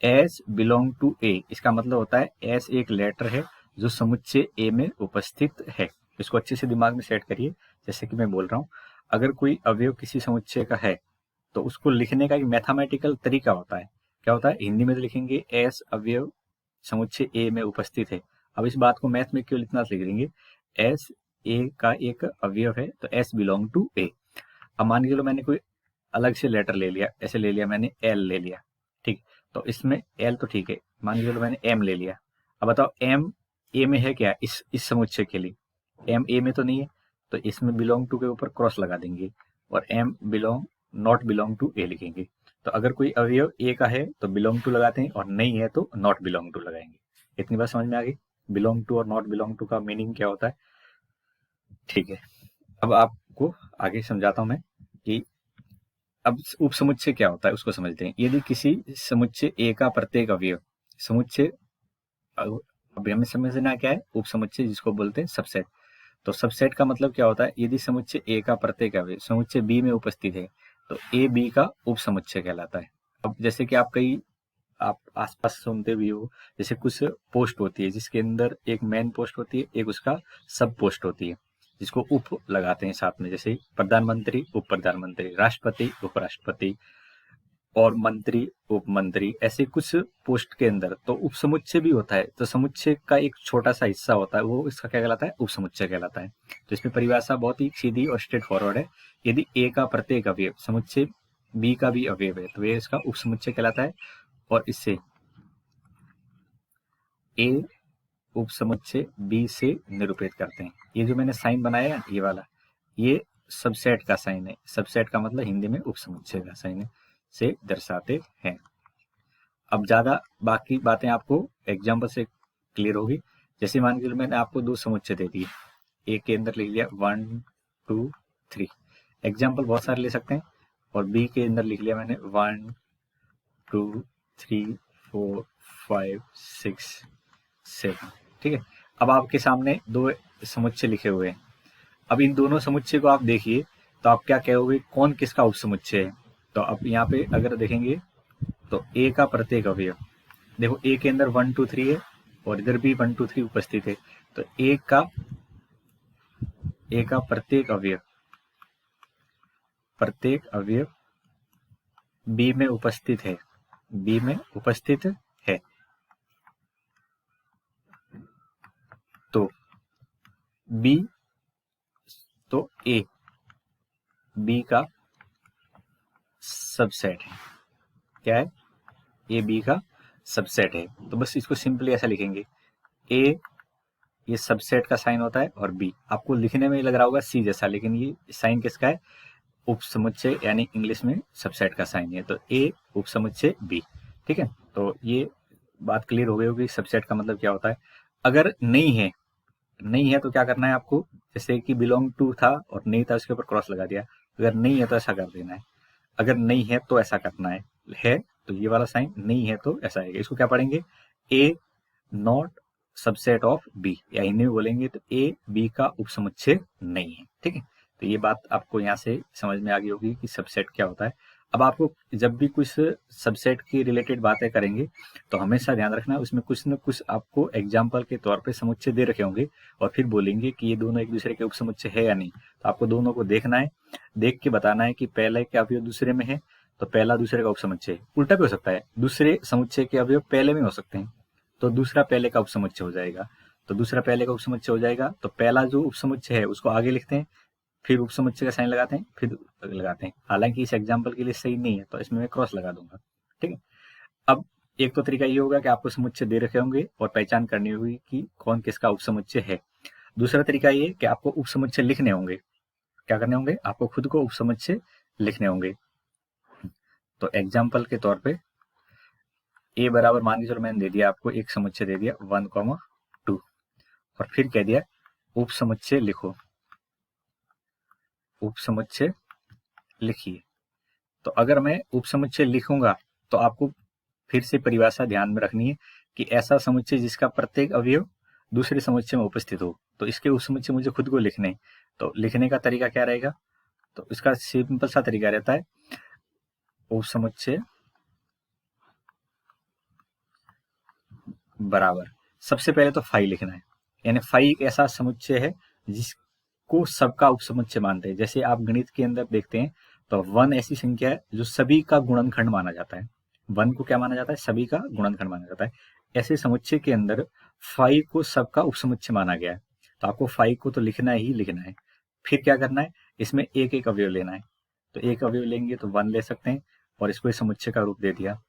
[SPEAKER 1] एस बिलोंग टू ए, इसका मतलब होता है एस एक लेटर है जो समुच्चय ए में उपस्थित है। इसको अच्छे से दिमाग में सेट करिए। जैसे कि मैं बोल रहा हूँ, अगर कोई अवयव किसी समुच्चय का है तो उसको लिखने का एक मैथमेटिकल तरीका होता है। क्या होता है? हिंदी में तो लिखेंगे एस अवयव समुच्चय ए में उपस्थित है। अब इस बात को मैथ में क्यों इतना लिख देंगे, एस ए का एक अवयव है तो एस बिलोंग टू ए। अब मान के चलो मैंने कोई अलग से लेटर ले लिया, ऐसे ले लिया मैंने, एल ले लिया, ठीक, तो इसमें एल तो ठीक है, मान के चलो मैंने एम ले लिया। अब बताओ एम ए में है क्या, इस समुच्चय के लिए एम ए में तो नहीं है, तो इसमें बिलोंग टू के ऊपर क्रॉस लगा देंगे और M belong not belong to A लिखेंगे। तो अगर कोई अवयव ए का है तो बिलोंग टू लगाते हैं और नहीं है तो नॉट बिलोंग टू लगाएंगे। इतनी बात समझ में आ गई, बिलोंग टू और नॉट बिलोंग टू का मीनिंग क्या होता है, ठीक है। अब आपको आगे समझाता हूं मैं कि अब उप समुच्चय क्या होता है उसको समझते हैं। यदि किसी समुच्चय ए का प्रत्येक अवयव समुच्चय, अभी हमें समझना क्या है उप समुच्चय, जिसको बोलते हैं सबसेट। तो सबसेट का मतलब क्या होता है, यदि समुच्चय ए का प्रत्येक अवयव समुच्चय बी में उपस्थित है तो ए बी का उप समुच्चय कहलाता है। अब जैसे कि आप आसपास सुनते भी हो, जैसे कुछ पोस्ट होती है जिसके अंदर एक मेन पोस्ट होती है, एक उसका सब पोस्ट होती है, जिसको उप लगाते हैं साथ में, जैसे प्रधानमंत्री, उप प्रधानमंत्री, राष्ट्रपति, उपराष्ट्रपति और मंत्री, उप मंत्री, ऐसे कुछ पोस्ट के अंदर तो उप समुच्चय भी होता है। तो समुच्चय का एक छोटा सा हिस्सा होता है, वो इसका क्या कहलाता है, उप समुच्चय कहलाता है। तो इसमें परिभाषा बहुत ही सीधी और स्ट्रेट फॉरवर्ड है। यदि ए का प्रत्येक अवयव समुच्चय बी का भी अवयव है तो ये इसका उप समुच्चय कहलाता है। और इससे ए उप समुच्चय बी से निरूपित करते हैं। ये जो मैंने साइन बनाया ये वाला, ये सबसेट का साइन है। सबसेट का मतलब हिंदी में उप समुच्चय का साइन है, से दर्शाते हैं। अब ज्यादा बाकी बातें आपको एग्जाम्पल से क्लियर होगी। जैसे मान के मैंने आपको दो समुच्चय दे दिए, ए के अंदर लिख लिया 1 2 3, एग्जाम्पल बहुत सारे ले सकते हैं, और बी के अंदर लिख लिया मैंने 1 2 3 4 5 6 7, ठीक है। अब आपके सामने दो समुच्चय लिखे हुए हैं। अब इन दोनों समुच्चय को आप देखिए तो आप क्या कहोगे कौन किसका उपसमुच्चय है। तो अब यहाँ पे अगर देखेंगे तो ए का प्रत्येक अवयव, देखो ए के अंदर 1 2 3 है और इधर भी 1 2 3 उपस्थित है। तो ए का प्रत्येक अवयव बी में उपस्थित है, बी में उपस्थित है। तो बी, तो ए बी का सबसेट है। क्या है? ए बी का सबसेट है। तो बस इसको सिंपली ऐसा लिखेंगे, ए ये सबसेट का साइन होता है और बी, आपको लिखने में लग रहा होगा सी जैसा, लेकिन ये साइन किसका है? उपसमुच्चय, यानी इंग्लिश में सबसेट का साइन है। तो ए उपसमुच्चय बी। ठीक है, तो ये बात क्लियर हो गई होगी सबसेट का मतलब क्या होता है। अगर नहीं है तो क्या करना है आपको? जैसे कि बिलोंग टू था और नहीं था, उसके ऊपर क्रॉस लगा दिया। अगर नहीं है तो ऐसा कर देना है, अगर नहीं है तो ऐसा करना है तो ये वाला साइन, नहीं है तो ऐसा आएगा। इसको क्या पढ़ेंगे? ए नॉट सबसेट ऑफ बी, या हिंदी में बोलेंगे तो ए बी का उपसमुच्चय नहीं है। ठीक है, तो ये बात आपको यहाँ से समझ में आ गई होगी कि सबसेट क्या होता है। अब आपको जब भी कुछ सबसेट की रिलेटेड बातें करेंगे तो हमेशा ध्यान रखना उसमें कुछ न कुछ आपको एग्जाम्पल के तौर पे समुच्चय दे रखे होंगे और फिर बोलेंगे कि ये दोनों एक दूसरे के उपसमुच्चय है या नहीं। तो आपको दोनों को देखना है, देख के बताना है कि पहले के अवयव दूसरे में है तो पहला दूसरे का उपसमुच्चय। उल्टा भी हो सकता है, दूसरे समुच्चय के अवयव पहले में हो सकते हैं तो दूसरा पहले का उपसमुच्चय हो जाएगा। तो दूसरा पहले का उपसमुच्चय हो जाएगा तो पहला जो उपसमुच्चय है उसको आगे लिखते हैं, फिर उपसमुच्चय का साइन लगाते हैं, फिर लगाते हैं। हालांकि इस एग्जाम्पल के लिए सही नहीं है तो इसमें मैं क्रॉस लगा दूंगा। ठीक है, अब एक तो तरीका ये होगा कि आपको समुच्चय दे रखे होंगे और पहचान करनी होगी कि कौन किसका उपसमुच्चय है। दूसरा तरीका ये कि आपको उपसमुच्चय लिखने होंगे। क्या करने होंगे? आपको खुद को उपसमुच्चय लिखने होंगे। तो एग्जाम्पल के तौर पे ए बराबर, मान के चलो मैंने दे दिया आपको एक समुच्चय दे दिया 1,2 और फिर कह दिया उपसमुच्चय लिखो, उपसमुच्चय लिखिए। तो अगर मैं उपसमुच्चय लिखूंगा तो आपको फिर से परिभाषा ध्यान में रखनी है कि ऐसा समुच्चय जिसका प्रत्येक अवयव दूसरे समुच्चय में उपस्थित हो। तो इसके उपसमुच्चय मुझे खुद को लिखने हैं। तो लिखने का तरीका क्या रहेगा? तो इसका सिंपल सा तरीका रहता है, उपसमुच्चय बराबर, सबसे पहले तो फाई लिखना है, यानी फाई एक ऐसा समुच्चय है जिसको सबका उपसमुच्चय मानते हैं। जैसे आप गणित के अंदर देखते हैं तो 1 ऐसी संख्या है जो सभी का गुणनखंड माना जाता है। 1 को क्या माना जाता है? सभी का गुणनखंड माना जाता है। ऐसे समुच्चय के अंदर फाई को सबका उपसमुच्चय माना गया है, तो आपको फाई को तो लिखना ही लिखना है। फिर क्या करना है? इसमें एक एक अवयव लेना है। तो एक अवयव लेंगे तो 1 ले सकते हैं और इसको इस समुच्चय का रूप दे दिया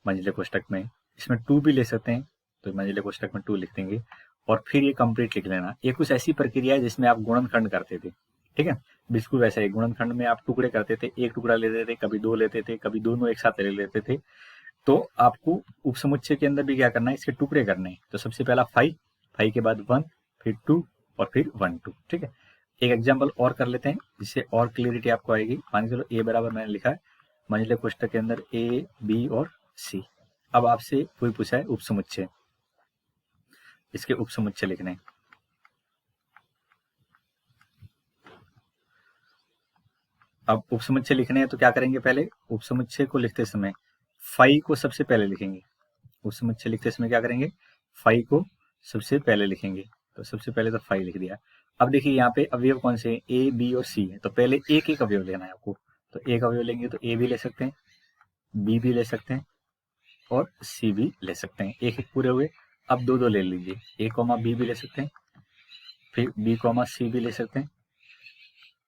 [SPEAKER 1] मंझले कोष्ठक में। इसमें 2 भी ले सकते हैं तो मंझले कोष्ठक में 2 लिख देंगे और फिर ये कंप्लीट लिख लेना। ये कुछ ऐसी प्रक्रिया है जिसमें आप गुणनखंड करते थे। ठीक है, बिल्कुल वैसे ही गुणनखंड में आप टुकड़े करते थे, एक टुकड़ा लेते थे, कभी 2 लेते थे, कभी दोनों एक साथ ले लेते थे। तो आपको उपसमुच्चय के अंदर भी क्या करना है? इसके टुकड़े करने हैं। तो सबसे पहला 5 के बाद 1, फिर 2 और फिर 1 2। ठीक है, एक एग्जाम्पल और कर लेते हैं जिससे और क्लियरिटी आपको आएगी। मान के चलो ए बराबर मैंने लिखा है मंझले कोष्ठक के अंदर ए बी और सी। अब आपसे कोई पूछा है उपसमुच्चय, इसके उपसमुच्चय लिखने हैं। अब उपसमुच्चय लिखने हैं तो क्या करेंगे? पहले उपसमुच्चय को लिखते समय 5 को सबसे पहले लिखेंगे। उपसमुच्चय लिखते समय क्या करेंगे? 5 को सबसे पहले लिखेंगे। तो सबसे पहले तो 5 लिख दिया। अब देखिए यहाँ पे अवयव कौन से हैं? ए बी और सी है, तो पहले एक एक अवयव लेना है आपको। तो एक अवयव लेंगे तो ए भी ले सकते हैं, बी भी ले सकते हैं और सी भी ले सकते हैं। एक एक पूरे हुए। अब दो दो ले लीजिए, ए कॉमा बी भी ले सकते हैं, फिर बी कॉमा सी भी ले सकते हैं,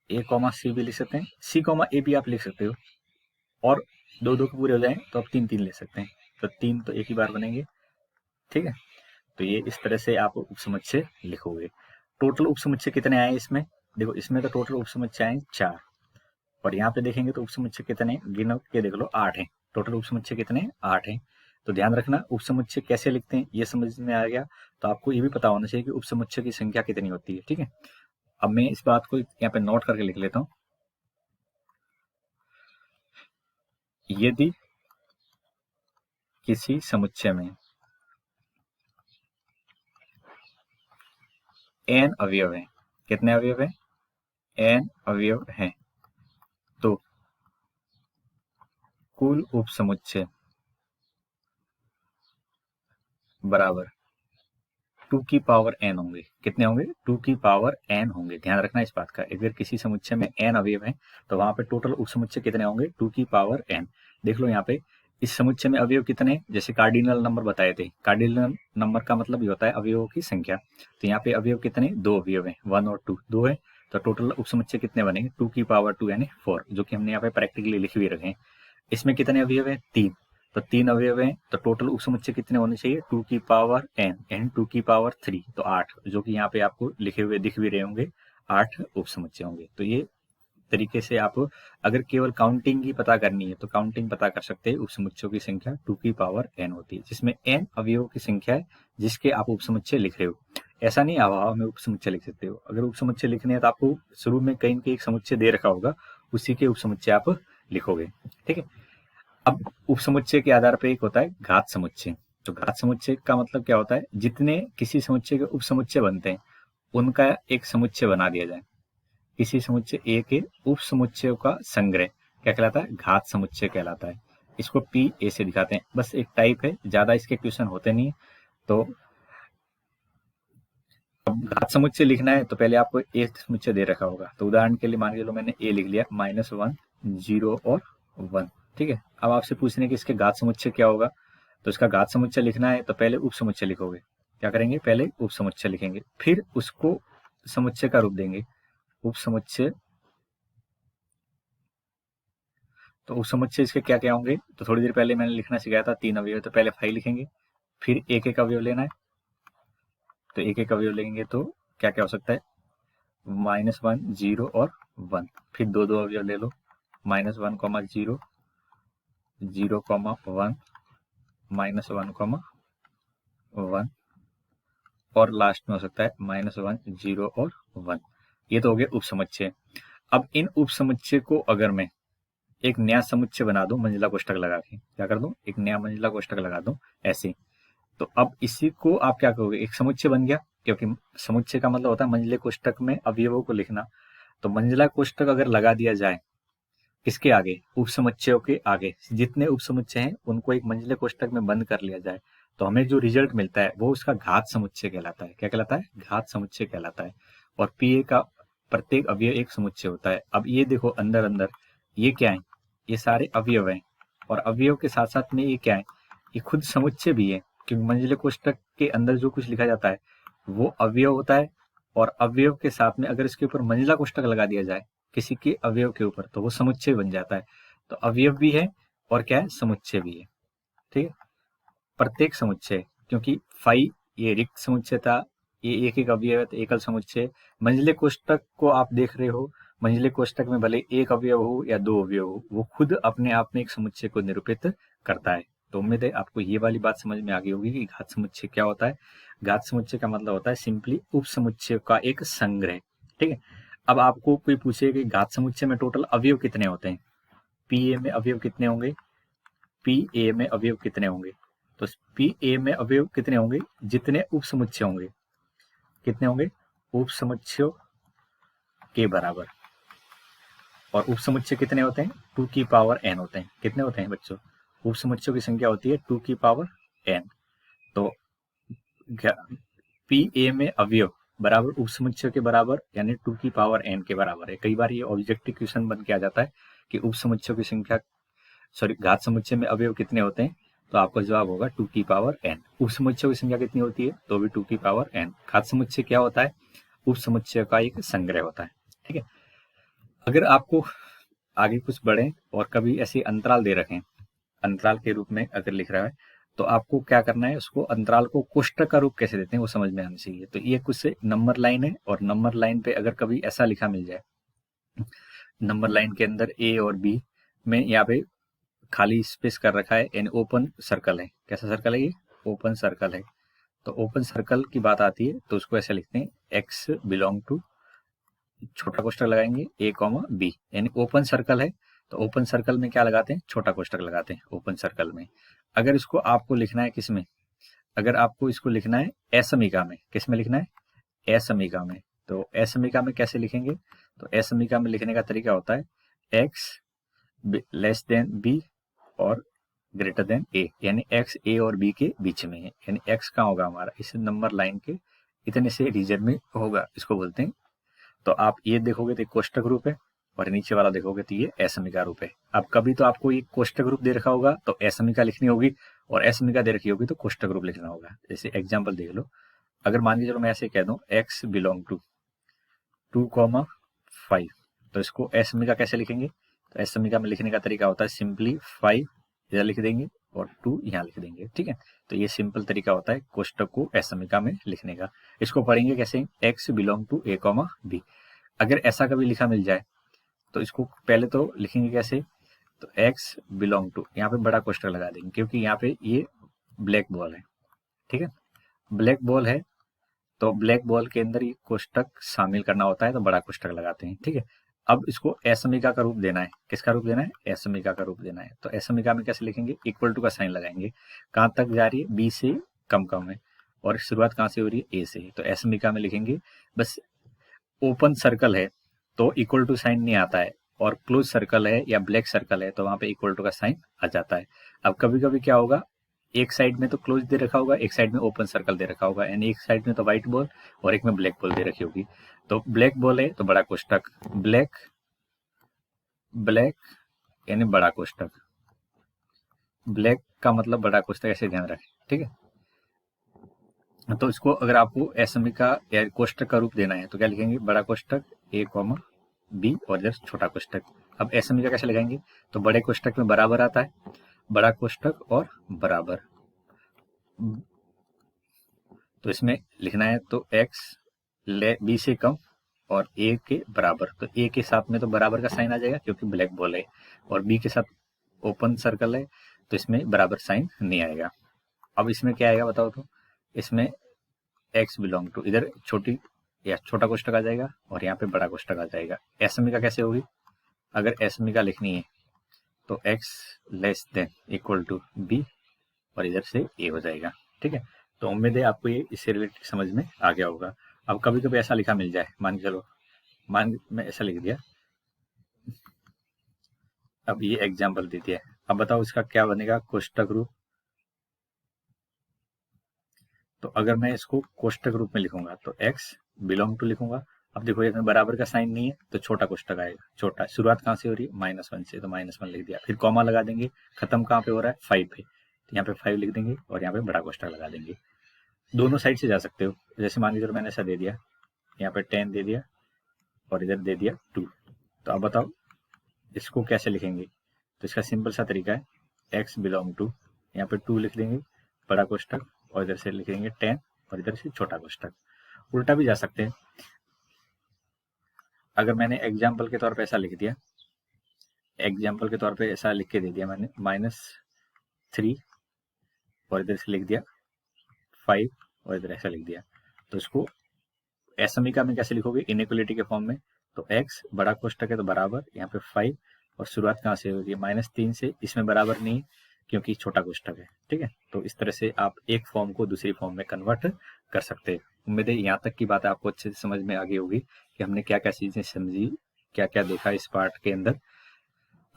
[SPEAKER 1] ए कॉमा सी भी ले सकते हैं, सी कॉमा ए भी आप लिख सकते हो। और दो दो के पूरे हो जाए तो आप 3 3 ले सकते हैं। तो 3 तो एक ही बार बनेंगे। ठीक है, तो ये इस तरह से आप उपसमुच्चय लिखोगे। टोटल उपसमुच्चय कितने आए इसमें? देखो इसमें तो टोटल उपसमुच्चय आए 4 और यहाँ पे देखेंगे तो उपसमुच्चय कितने, गिनो के देख लो 8 है। टोटल उपसमुच्चय कितने? 8 है। तो ध्यान रखना उपसमुच्चय कैसे लिखते हैं ये समझ में आ गया। तो आपको ये भी पता होना चाहिए कि उपसमुच्चय की संख्या कितनी होती है। ठीक है, अब मैं इस बात को यहाँ पे नोट करके लिख लेता हूँ। यदि किसी समुच्चय में n अवयव है, कितने अवयव है? n अवयव है, तो कुल उपसमुच्चय बराबर 2 की पावर n होंगे। कितने होंगे? 2 की पावर n होंगे। ध्यान रखना इस बात का, अगर किसी समुच्चय में n अवयव है तो वहां पे टोटल उपसमुच्चय कितने होंगे? 2 की पावर n। देख लो यहाँ पे इस समुच्चय में अवयव कितने, जैसे कार्डिनल नंबर बताए थे। कार्डिनल नंबर का मतलब ये होता है अवयवों की संख्या। तो यहाँ पे अवयव कितने? 2 अवयव है, 1 और 2, 2 है। तो टोटल उपसमुच्चय कितने बनेंगे? 2 की पावर 2 यानी 4, जो कि हमने यहाँ पे प्रैक्टिकली लिख भी रखे हैं। इसमें कितने अवयव हैं? 3। तो 3 अवयव हैं, तो टोटल उपसमुच्चय कितने होने चाहिए? 2 की पावर n एंड 2 की पावर 3, तो 8, जो कि यहाँ पे आपको लिखे हुए दिख भी रहे होंगे, 8 उपसमुच्चय होंगे। तो ये तरीके से आप अगर केवल काउंटिंग ही पता करनी है तो काउंटिंग पता कर सकते हैं। उपसमुच्चयों की संख्या 2 की पावर n होती है, जिसमें n अवयवों की संख्या है जिसके आप उपसमुच्चय लिख रहे हो। ऐसा नहीं हवा में उपसमुच्चय लिख सकते हो। अगर उपसमुच्चय लिखने हैं तो आपको शुरू में कहीं एक समुच्चय दे रखा होगा, उसी के उपसमुच्चय आप लिखोगे। ठीक है। अब उपसमुच्चय के आधार पर एक होता है घात समुच्चय। तो घात समुच्चय का मतलब क्या होता है? जितने किसी समुच्चय के उपसमुच्चय बनते हैं उनका एक समुच्चय बना दिया जाए। किसी समुच्चय ए के उप समुच्चयों का संग्रह क्या कहलाता है? घात समुच्चय कहलाता है। इसको पी ए से दिखाते हैं। बस एक टाइप है, ज्यादा इसके क्वेश्चन होते नहीं है। तो अब घात समुच्चय लिखना है तो पहले आपको ए समुच्चय दे रखा होगा। तो उदाहरण के लिए मान के लो मैंने ए लिख लिया, -1, 0 और 1। ठीक है। अब आपसे पूछने कि इसके घात समुच्चय क्या होगा, तो इसका घात समुच्चय लिखना है तो पहले उप समुच्चय लिखोगे। क्या करेंगे? पहले उप समुच्चय लिखेंगे, फिर उसको समुच्चय का रूप देंगे। उप समुच्चय, तो उप समुच्चय इसके क्या क्या होंगे? तो थोड़ी देर पहले मैंने लिखना सिखाया था, 3 अवयव, तो पहले 5 लिखेंगे, फिर एक एक अवयव लेना है। तो एक एक अवयव लेंगे तो क्या क्या हो सकता है? -1, 0 और 1। फिर दो दो अवयव ले लो, -1, 0, 0, 1, -1, 1, और लास्ट में हो सकता है -1, 0 और 1। ये तो हो गए उप समुच्चय। अब इन उप समुच्चय को अगर मैं एक नया समुच्चय बना दूं मंजिला कोष्ठक लगा के, क्या कर दूं? एक नया मंजिला कोष्ठक लगा दूं ऐसे। तो अब इसी को आप क्या कहोगे? एक समुच्चय बन गया, क्योंकि समुच्चय का मतलब होता है मंजिले कोष्ठक में अवयवों को लिखना। तो मंजिला कोष्ठक अगर लगा दिया जाए किसके आगे? उप समुच्चयों के आगे। जितने उप समुच्चय हैं उनको एक मंजिले कोष्ठक में बंद कर लिया जाए तो हमें जो रिजल्ट मिलता है वो उसका घात समुच्चय कहलाता है। क्या कहलाता है? घात समुच्चय कहलाता है। और पीए का प्रत्येक अवयव एक समुच्चय होता है। अब ये देखो अंदर अंदर ये क्या है? ये सारे अवयव हैं, और अवयव के साथ साथ में ये क्या है? ये खुद समुच्चय भी है, क्योंकि मंजिले कोष्ठक के अंदर जो कुछ लिखा जाता है वो अवयव होता है। और अवयव के साथ में अगर इसके ऊपर मंजिला कोष्ठक लगा दिया जाए किसी के अवयव के ऊपर तो वो समुच्चय बन जाता है। तो अवयव भी है और क्या है? समुच्चय भी है। ठीक है। प्रत्येक समुच्चय, क्योंकि फाई ये रिक्त समुच्चय था, ये एक एक अवयव है तो एकल समुच्चय। मंजिले कोष्ठक को आप देख रहे हो, मंजिले कोष्ठक में भले एक अवयव हो या दो अवयव हो, वो खुद अपने आप में एक समुच्चय को निरूपित करता है। तो उम्मीद है आपको ये वाली बात समझ में आ गई होगी कि घात समुच्चय क्या होता है। घात समुच्चय का मतलब होता है सिंपली उप समुच्चय का एक संग्रह। ठीक है। अब आपको कोई पूछे कि घात समुच्चय में टोटल अवयव कितने होते हैं, पी ए में अवयव कितने होंगे, पी ए में अवयव कितने होंगे, तो पी ए में अवयव कितने होंगे? जितने उप समुच्चय होंगे। कितने होंगे? उप समुच्चयों के बराबर। और उप समुच्चय कितने होते हैं? 2 की पावर n होते हैं। कितने होते हैं बच्चों? उप समुच्चयों की संख्या होती है 2 की पावर n। तो पी ए में अवयव बराबर उप समुच्चय के बराबर, यानी 2 की पावर n के बराबर है। कई बार ये ऑब्जेक्टिव क्वेश्चन बन के आ जाता है कि उप समुच्चयों की संख्या, सॉरी, घात समुच्चय में अवयव कितने होते हैं, तो आपका जवाब होगा 2 की पावर n। उप समुच्चयों की संख्या कितनी होती है, तो भी 2 की पावर n। घात समुच्चय क्या होता है? उप समुच्चय का एक संग्रह होता है। ठीक है। अगर आपको आगे कुछ बढ़े और कभी ऐसे अंतराल दे रखें, अंतराल के रूप में अगर लिख रहा है, तो आपको क्या करना है? उसको अंतराल को कोष्ठक का रूप कैसे देते हैं वो समझ में आना चाहिए। तो ये कुछ नंबर लाइन है, और नंबर लाइन पे अगर कभी ऐसा लिखा मिल जाए, नंबर लाइन के अंदर ए और बी में यहाँ पे खाली स्पेस कर रखा है, यानी ओपन सर्कल है। कैसा सर्कल है ये? ओपन सर्कल है। तो ओपन सर्कल की बात आती है तो उसको ऐसे लिखते हैं, एक्स बिलोंग टू, छोटा कोष्ठक लगाएंगे ए कॉमा बी, यानी ओपन सर्कल है। तो ओपन सर्कल में क्या लगाते हैं? छोटा कोष्ठक लगाते हैं ओपन सर्कल में। अगर इसको आपको लिखना है किस में? अगर आपको इसको लिखना है असमीका में, किस में लिखना है? असमीका में। तो असमीका में कैसे लिखेंगे? तो असमीका में लिखने का तरीका होता है एक्स लेस देन बी और ग्रेटर देन ए, यानी एक्स ए और बी के बीच में है। यानी एक्स कहाँ होगा हमारा? इस नंबर लाइन के इतने से रीजन में होगा, इसको बोलते हैं। तो आप ये देखोगे तो एक कोष्ठक रूप है, और नीचे वाला देखोगे तो ये असमीका रूप है। अब कभी तो आपको ये कोष्ठक रूप दे रखा होगा तो असमीका लिखनी होगी, और असमीका दे रखी होगी तो कोष्ठक रूप लिखना होगा। जैसे एग्जाम्पल देख लो, अगर मान के चलो मैं ऐसे कह दूं एक्स बिलोंग टू 2, 5, तो इसको असमीका कैसे लिखेंगे? तो एस समीका में लिखने का तरीका होता है सिंपली 5 इधर लिख देंगे और 2 यहाँ लिख देंगे, ठीक है। तो ये सिंपल तरीका होता है कोष्टक को एस समीका में लिखने का। इसको पढ़ेंगे कैसे, x belong to a, b। अगर ऐसा कभी लिखा मिल जाए तो इसको पहले तो लिखेंगे कैसे, तो x बिलोंग टू, यहाँ पे बड़ा कोष्टक लगा देंगे क्योंकि यहाँ पे ये ब्लैक बॉल है, ठीक है। ब्लैक बॉल है तो ब्लैक बॉल के अंदर ये कोष्टक शामिल करना होता है तो बड़ा कोष्टक लगाते हैं, ठीक है। अब इसको असमीका का रूप देना है, किसका रूप देना है, असमीका का रूप देना है। तो असमीका में कैसे लिखेंगे, इक्वल टू का साइन लगाएंगे, कहाँ तक जा रही है, बी से कम कम है और शुरुआत कहाँ से हो रही है, ए से। तो असमीका में लिखेंगे बस ओपन सर्कल है तो इक्वल टू साइन नहीं आता है, और क्लोज सर्कल है या ब्लैक सर्कल है तो वहां पे इक्वल टू का साइन आ जाता है। अब कभी कभी क्या होगा, एक साइड में तो क्लोज दे रखा होगा, एक साइड में ओपन सर्कल दे रखा होगा, यानी एक साइड में तो व्हाइट बॉल और एक में ब्लैक बॉल दे रखी होगी। तो ब्लैक बॉल है तो बड़ा कोष्टक, ब्लैक ब्लैक यानी बड़ा कोष्टक, ब्लैक का मतलब बड़ा कोष्टक, ऐसे ध्यान रखें, ठीक है। तो इसको अगर आपको एसमी का या कोष्टक का रूप देना है तो क्या लिखेंगे, बड़ा कोष्टक ए कॉमा बी और इधर छोटा कोष्टक। अब एसमी का कैसे लगाएंगे, तो बड़े कोष्टक में बराबर आता है, बड़ा कोष्टक और बराबर, तो इसमें लिखना है तो x बी से कम और a के बराबर। तो a के साथ में तो बराबर का साइन आ जाएगा क्योंकि ब्लैक बॉल है, और b के साथ ओपन सर्कल है तो इसमें बराबर साइन नहीं आएगा। अब इसमें क्या आएगा बताओ, तो इसमें x बिलोंग टू, इधर छोटी या छोटा कोष्टक आ जाएगा और यहाँ पे बड़ा कोष्टक आ जाएगा। एसमी का कैसे होगी, अगर एसमी का लिखनी है तो x less than equal to b और इधर से a हो जाएगा, ठीक है। तो उम्मीद है आपको ये इससे रिलेटेड समझ में आ गया होगा। अब कभी कभी ऐसा लिखा मिल जाए, मान के चलो, मान मैं ऐसा लिख दिया, अब ये एग्जाम्पल दे दिया, अब बताओ इसका क्या बनेगा कोष्टक रूप। तो अगर मैं इसको कोष्टक रूप में लिखूंगा तो x बिलोंग टू लिखूंगा। अब देखो इसमें बराबर का साइन नहीं है तो छोटा कोष्टक आएगा, छोटा, शुरुआत कहाँ से हो रही है, -1 से, तो -1 लिख दिया, फिर कॉमा लगा देंगे, खत्म कहाँ पे हो रहा है, 5 पे, तो यहाँ पे 5 लिख देंगे और यहाँ पे बड़ा कोष्टक लगा देंगे। दोनों साइड से जा सकते हो, जैसे मान लीजिए मैंने ऐसा दे दिया, यहाँ पे 10 दे दिया और इधर दे दिया 2। तो अब बताओ इसको कैसे लिखेंगे, तो इसका सिंपल सा तरीका है, x बिलोंग टू, यहाँ पे 2 लिख देंगे बड़ा कोष्टक और इधर से लिख देंगे 10 और इधर से छोटा कोष्टक। उल्टा भी जा सकते हैं, अगर मैंने एग्जाम्पल के तौर पे ऐसा लिख दिया, एग्जाम्पल के तौर पे ऐसा लिख के दे दिया मैंने -3 और इधर से लिख दिया 5 और इधर ऐसा लिख दिया, तो इसको असमीका में कैसे लिखोगे, इनइक्वलिटी के फॉर्म में। तो x बड़ा कोष्टक है तो बराबर, यहाँ पे 5 और शुरुआत कहाँ से होगी, -3 से, इसमें बराबर नहीं क्योंकि छोटा कोष्टक है, ठीक है। तो इस तरह से आप एक फॉर्म को दूसरी फॉर्म में कन्वर्ट कर सकते हैं। उम्मीद है यहाँ तक की बात आपको अच्छे से समझ में आ गई होगी कि हमने क्या क्या चीजें समझी, क्या क्या देखा इस पार्ट के अंदर।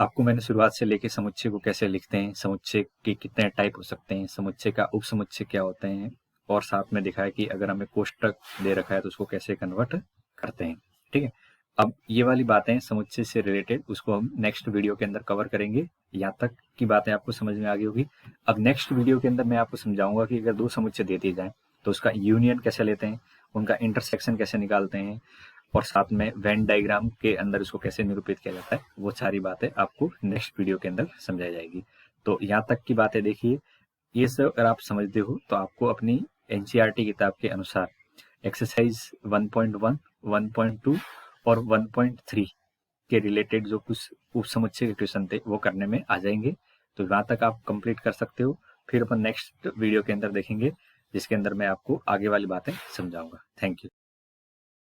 [SPEAKER 1] आपको मैंने शुरुआत से लेके समुच्चय को कैसे लिखते हैं, समुच्चय के कितने टाइप हो सकते हैं, समुच्चय का उप समुच्चय क्या होते हैं, और साथ में दिखाया कि अगर हमें कोष्टक दे रखा है तो उसको कैसे कन्वर्ट करते हैं, ठीक है। अब ये वाली बातें समुच्चय से रिलेटेड उसको हम नेक्स्ट वीडियो के अंदर कवर करेंगे। यहाँ तक की बातें आपको समझ में आ गई होगी। अब नेक्स्ट वीडियो के अंदर मैं आपको समझाऊंगा कि अगर दो समुच्चय दे दिए जाए तो उसका यूनियन कैसे लेते हैं, उनका इंटरसेक्शन कैसे निकालते हैं, और साथ में वेन डायग्राम के अंदर उसको कैसे निरूपित किया जाता है, वो सारी बातें आपको नेक्स्ट वीडियो के अंदर समझाई जाएगी। तो यहाँ तक की बातें देखिए, ये सब अगर आप समझते हो तो आपको अपनी एनसीईआरटी किताब के अनुसार एक्सरसाइज 1.1, 1.2 और 1.3 के रिलेटेड जो कुछ उप समुच्चय के क्वेश्चन थे वो करने में आ जाएंगे। तो वहां तक आप कंप्लीट कर सकते हो। फिर अपन नेक्स्ट वीडियो के अंदर देखेंगे जिसके अंदर मैं आपको आगे वाली बातें समझाऊंगा। Thank you.